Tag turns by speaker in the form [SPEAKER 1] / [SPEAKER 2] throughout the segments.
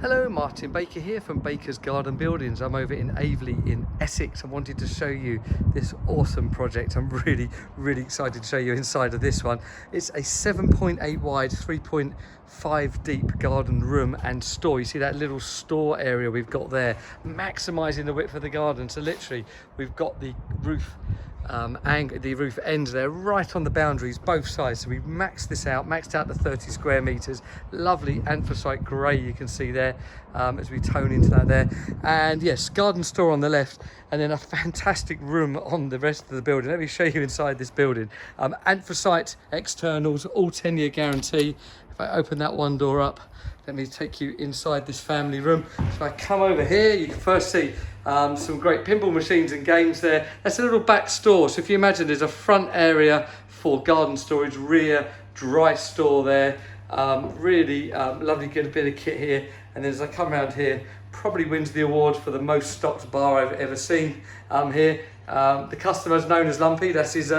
[SPEAKER 1] Hello, Martin Baker here from Baker's Garden Buildings. I'm over in Aveley in Essex. I wanted to show you this awesome project. I'm really excited to show you inside of this one. It's a 7.8 wide, 3.5 deep garden room and store. You see that little store area we've got there, maximising the width of the garden. So literally we've got the roof the roof ends there right on the boundaries both sides, so we've maxed this out, maxed out the 30 square meters. Lovely anthracite grey you can see there as we tone into that there, and yes, garden store on the left, and then a fantastic room on the rest of the building. Let me show you inside this building. Anthracite externals, all 10-year guarantee. If I open that one door up, let me take you inside this family room. So I come over here, you can first see some great pinball machines and games there. That's a little back store. So if you imagine, there's a front area for garden storage, rear dry store there. Really lovely, get a bit of kit here. And then as I come around here, probably wins the award for the most stocked bar I've ever seen here. The customer's known as Lumpy, that's his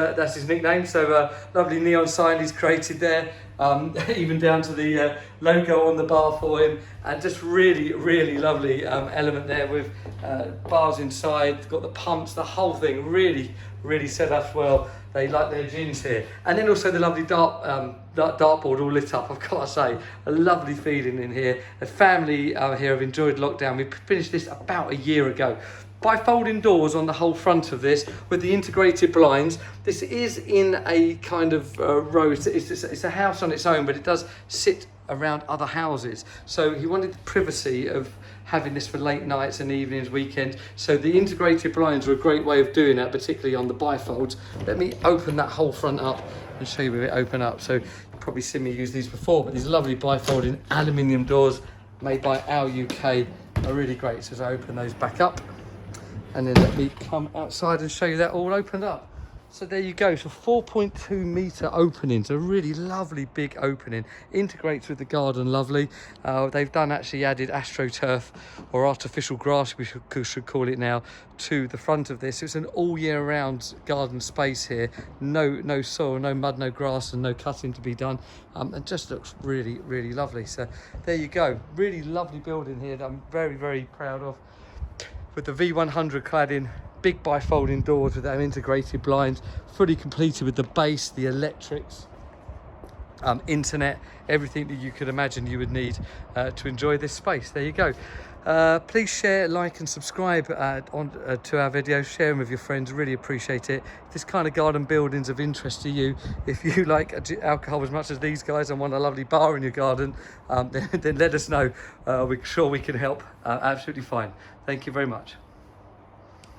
[SPEAKER 1] nickname. So lovely neon sign he's created there, even down to the logo on the bar for him, and just really lovely element there with bars inside. Got the pumps, the whole thing really set up well. They like their gins here, and then also the lovely dartboard all lit up. I've got to say, a lovely feeling in here. The family here have enjoyed lockdown. We finished this about a year ago. Bifolding doors on the whole front of this with the integrated blinds. This is in a kind of row. It's a house on its own, but it does sit around other houses. So he wanted the privacy of having this for late nights and evenings, weekends. So the integrated blinds are a great way of doing that, particularly on the bifolds. Let me open that whole front up and show you where it open up. So you've probably seen me use these before, but these lovely bifolding aluminium doors made by Al UK are really great. So as I open those back up, and then let me come outside and show you that all opened up. So there you go, so 4.2 metre opening, so a really lovely big opening, integrates with the garden, lovely. They've actually added astroturf, or artificial grass we should call it now, to the front of this. It's an all year round garden space here, no soil, no mud, no grass, and no cutting to be done. It just looks really lovely. So there you go, really lovely building here that I'm very proud of, with the V100 cladding, big bifolding doors with our integrated blinds, fully completed with the base, the electrics, internet, everything that you could imagine you would need to enjoy this space. There you go. Please share, like and subscribe to our videos. Share them with your friends, really appreciate it. If this kind of garden building's of interest to you, if you like alcohol as much as these guys and want a lovely bar in your garden, then let us know. We're sure we can help. Absolutely fine. Thank you very much.